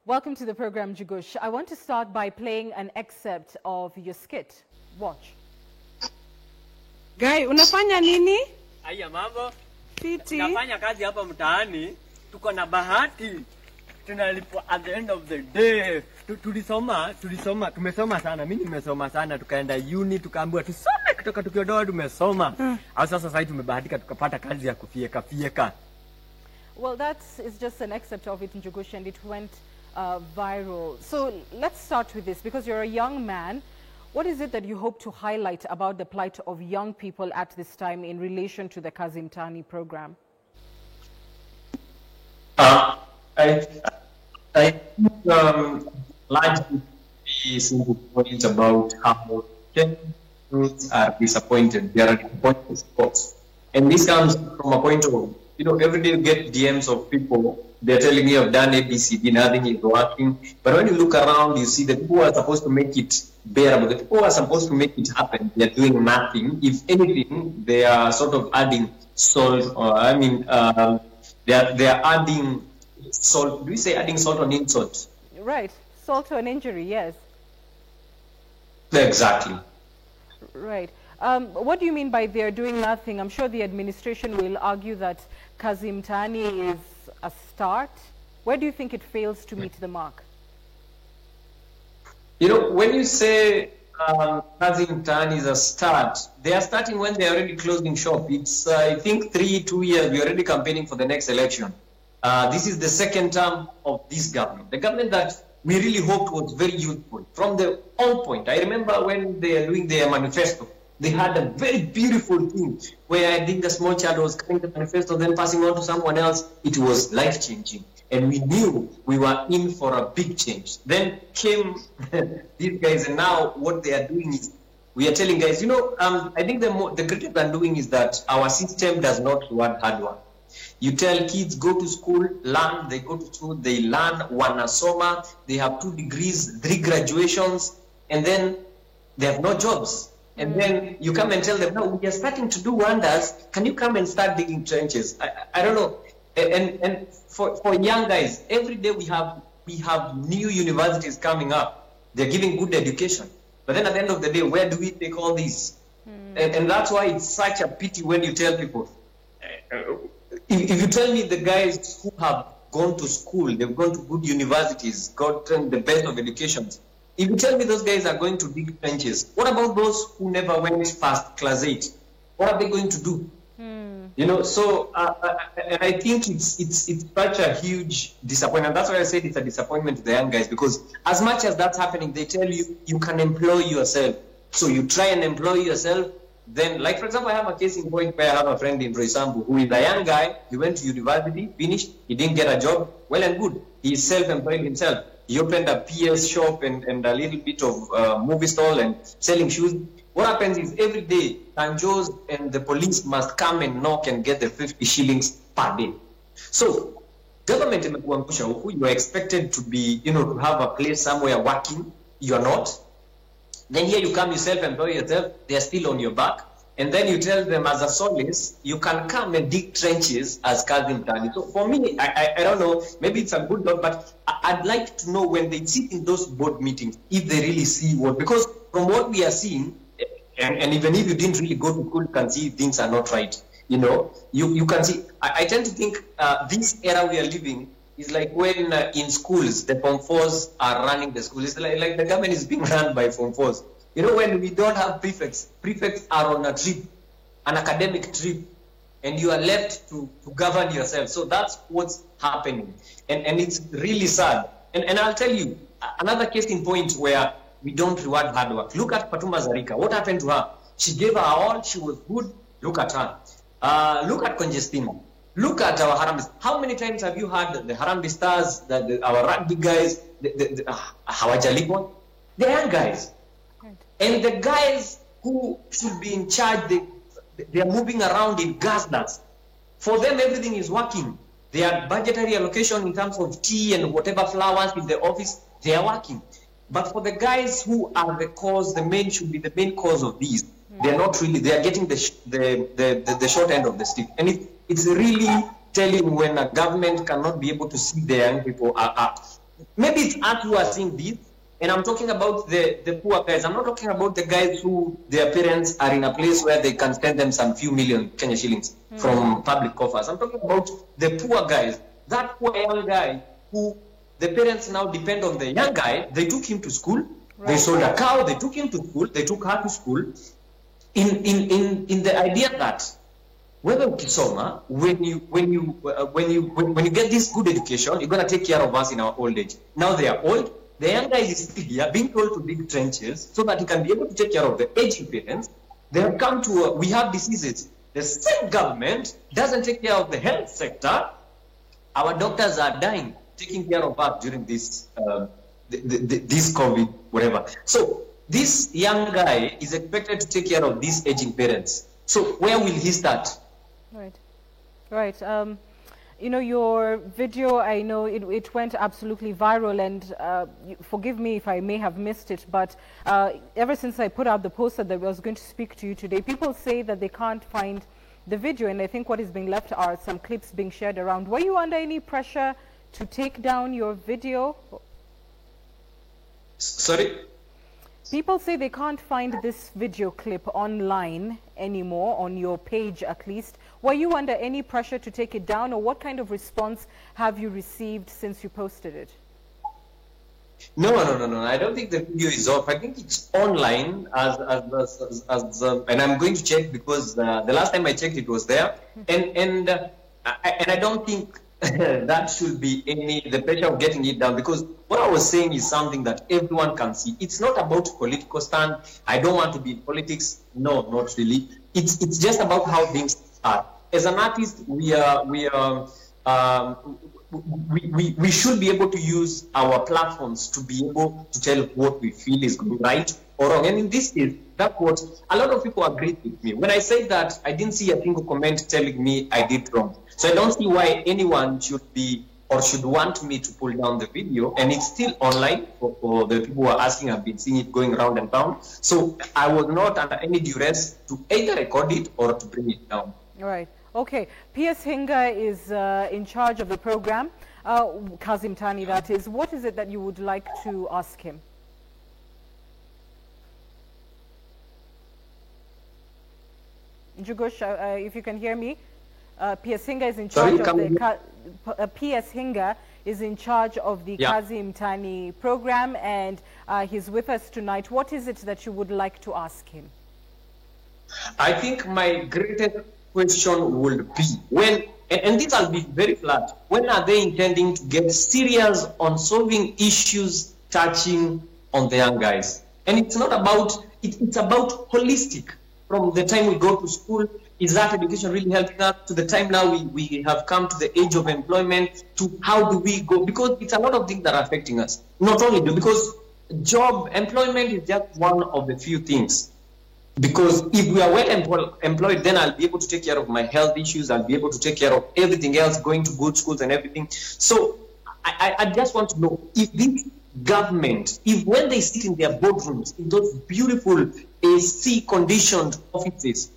Welcome to the program, Jugush. I want to start by playing an excerpt of your skit. Watch. Guy, unafanya nini? Aya mambo. Fiti. Nafanya kazi hapa mtaani. Tuko na bahati. Tunalipwa at the end of the day. Tumesoma sana. Mimi nimesoma sana. Tukaenda uni, tukaambiwa tusome kutoka tukiodoa tumesoma. Au sasa sasa tumebahatika tukapata kazi ya kufieka. Well, that is just an excerpt of it in Jugush, and it went viral. So let's start with this, because you're a young man. What is it that you hope to highlight about the plight of young people at this time in relation to the Kazi Mtaani program? I think largely the single point about how youths are disappointed. They are disappointed sports. And this comes from a point of, every day you get DMs of people, they're telling you I've done ABCD, nothing is working. But when you look around, you see the people who are supposed to make it bearable, the people who are supposed to make it happen, they're doing nothing. If anything, they are sort of adding salt, they are adding salt. Do we say adding salt on insult? Right. Salt to an injury, yes. Exactly. Right. What do you mean by they're doing nothing? I'm sure the administration will argue that Kazi Mtaani is a start. Where do you think it fails to meet the mark? When you say Kazi Mtaani is a start, they are starting when they are already closing shop. It's, I think, 2 years, we're already campaigning for the next election. This is the second term of this government. The government that we really hoped was very youthful. From the on point, I remember when they are doing their manifesto, they had a very beautiful thing where I think a small child was cutting the manifesto, then passing on to someone else. It was life-changing. And we knew we were in for a big change. Then came these guys, and now what they are doing is, we are telling guys, I think the criticism they're doing is that our system does not reward hard work. You tell kids, go to school, learn, they go to school, they learn, wanasoma, they have 2 degrees, 3 graduations, and then they have no jobs. And then you come and tell them, no, we are starting to do wonders. Can you come and start digging trenches? I don't know. And for young guys, every day we have new universities coming up. They're giving good education. But then at the end of the day, where do we take all these? And that's why it's such a pity when you tell people, if you tell me the guys who have gone to school, they've gone to good universities, gotten the best of educations, if you tell me those guys are going to dig trenches, what about those who never went past class 8? What are they going to do? So I think it's such a huge disappointment. That's why I said it's a disappointment to the young guys, because as much as that's happening, they tell you, you can employ yourself. So you try and employ yourself. Then, like, for example, I have a case in point where I have a friend in Roysambu who is a young guy. He went to university, finished, he didn't get a job. Well and good. He is self-employed himself. He opened a PS shop and a little bit of movie stall and selling shoes. What happens is every day, Tanjos and the police must come and knock and get the 50 shillings per day. So, government in Kuangusha, you are expected to be, to have a place somewhere working. You are not. Then here you come, you self-employ yourself, they are still on your back. And then you tell them as a solace, you can come and dig trenches as Kazi Mtaani. So for me, I don't know, maybe it's a good thought, but I'd like to know when they sit in those board meetings, if they really see what, because from what we are seeing, and even if you didn't really go to school, you can see things are not right. You can see, I tend to think this era we are living is like when in schools, the Form 4s are running the school. It's like the government is being run by Form 4s. When we don't have prefects are on a trip, an academic trip, and you are left to govern yourself. So that's what's happening. And it's really sad. And I'll tell you, another case in point where we don't reward hard work. Look at Fatuma Zarika. What happened to her? She gave her all. She was good. Look at her. Look at Congestina. Look at our Harambee. How many times have you heard the Harambee Stars, our rugby guys, Hawajalipon? They are guys. And the guys who should be in charge, they are moving around in Gazdas. For them, everything is working. They are budgetary allocation in terms of tea and whatever flowers in the office, they are working. But for the guys who are the cause, should be the main cause of these. They are not really. They are getting the short end of the stick, and it's really telling when a government cannot be able to see their young people maybe it's us who are seeing this, and I'm talking about the poor guys. I'm not talking about the guys who their parents are in a place where they can spend them some few million Kenya shillings from public coffers. I'm talking about the poor guys, that poor young guy who the parents now depend on the young guy. They took him to school, they sold a cow, they took him to school, they took her to school, in the idea that whether ukisoma, when you get this good education, you're gonna take care of us in our old age. Now they are old. The young guy is still here, being told to dig trenches so that he can be able to take care of the aging parents. They have come to we have diseases. The same government doesn't take care of the health sector. Our doctors are dying, taking care of us during this this COVID, whatever. So this young guy is expected to take care of these aging parents. So where will he start? Right. You know, your video, I know it went absolutely viral, and forgive me if I may have missed it, but ever since I put out the poster that I was going to speak to you today, people say that they can't find the video, and I think what is being left are some clips being shared around. Were you under any pressure to take down your video? Sorry? People say they can't find this video clip online anymore, on your page at least. Were you under any pressure to take it down, or what kind of response have you received since you posted it? No. I don't think the video is off. I think it's online and I'm going to check because the last time I checked it was there. And I don't think that should be the pressure of getting it down, because what I was saying is something that everyone can see. It's not about political stand. I don't want to be in politics. No, not really. It's just about how things are. As an artist, we should be able to use our platforms to be able to tell what we feel is right or wrong. And in this case, that's what a lot of people agreed with me. When I said that, I didn't see a single comment telling me I did wrong. So I don't see why anyone should be or should want me to pull down the video. And it's still online for the people who are asking. I've been seeing it going round and round. So I was not under any duress to either record it or to bring it down. Right. Okay. Pius Hinga is in charge of the program. Kazi Mtaani, that is. What is it that you would like to ask him? Njugush, if you can hear me. Pius Hinga is in charge of the Pius Hinga is in charge of the Kazi Mtaani program, and he's with us tonight. What is it that you would like to ask him? I think my greatest question would be when, and this I'll be very flat, when are they intending to get serious on solving issues touching on the young guys? And it's not about, it's about holistic. From the time we go to school, is that education really helping us? To the time now we have come to the age of employment, to how do we go? Because it's a lot of things that are affecting us. Not only because employment is just one of the few things. Because if we are well employed, then I'll be able to take care of my health issues. I'll be able to take care of everything else, going to good schools and everything. So I just want to know if this government, if when they sit in their boardrooms, in those beautiful AC-conditioned offices,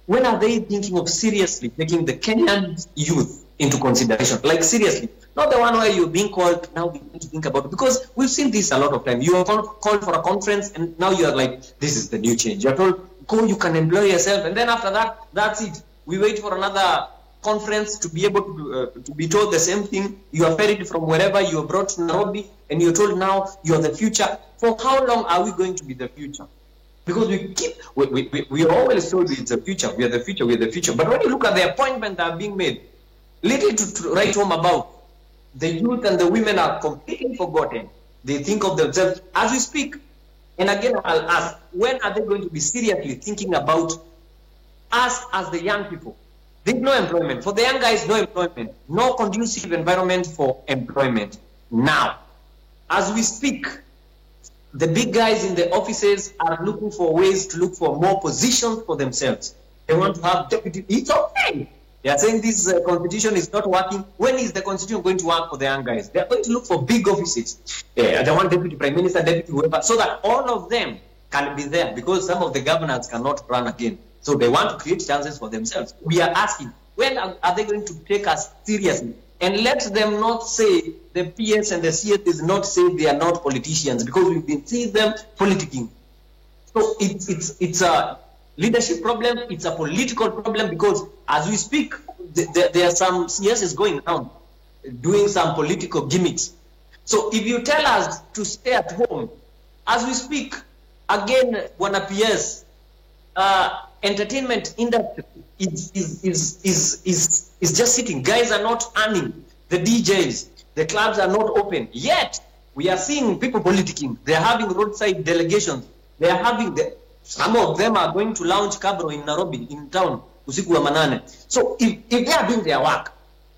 when are they thinking of seriously taking the Kenyan youth into consideration? Like seriously, not the one where you're being called, now we need to think about it. Because we've seen this a lot of time. You are called for a conference and now you're like, this is the new change. You're told, go, you can employ yourself. And then after that, that's it. We wait for another conference to be able to be told the same thing. You are ferried from wherever you are brought to Nairobi and you're told now you're the future. For how long are we going to be the future? Because we are always told it's the future, we are the future, we are the future. But when you look at the appointments that are being made, little to write home about, the youth and the women are completely forgotten. They think of themselves as we speak. And again, I'll ask, when are they going to be seriously thinking about us as the young people? There's no employment. For the young guys, no employment. No conducive environment for employment. Now, as we speak, the big guys in the offices are looking for ways to look for more positions for themselves. They want to have deputy. It's okay. They are saying this constitution is not working. When is the constitution going to work for the young guys? They are going to look for big offices. They want deputy prime minister, deputy whoever, so that all of them can be there, because some of the governors cannot run again. So they want to create chances for themselves. We are asking, when are they going to take us seriously? and let them not say, the PS and the CS is not say they are not politicians, because we've been seeing them politicking. So it's a leadership problem, it's a political problem, because as we speak, there are some CSs going around doing some political gimmicks. So if you tell us to stay at home, as we speak, again, Wana PS, entertainment industry is just sitting. Guys are not earning. The DJs, the clubs are not open. Yet, we are seeing people politicking. They are having roadside delegations. They are having some of them are going to launch Kabro in Nairobi, in town, usiku wa manane. So if they are doing their work,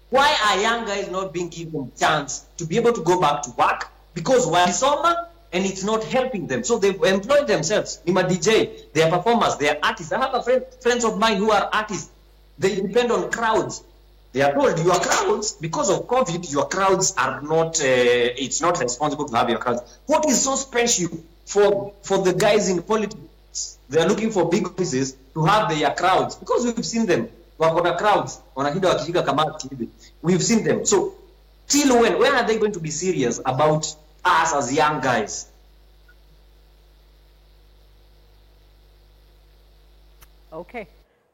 why are young guys not being given chance to be able to go back to work? Because walisoma and it's not helping them. So they've employed themselves. Nima DJ, they are performers, they are artists. I have friends of mine who are artists. They depend on crowds. They are told your crowds, because of COVID, your crowds are not, it's not responsible to have your crowds. What is so special for the guys in politics? They are looking for big offices to have their crowds, because we've seen them. Wakona crowds, wanashinda wakishika kamati hivi. We've seen them. So, till when are they going to be serious about us as young guys? Okay.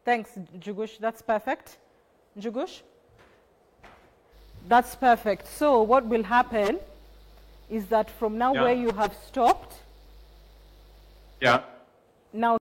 Thanks, Jugush. That's perfect. Jugush? That's perfect. So what will happen is that from now where you have stopped, Yeah. now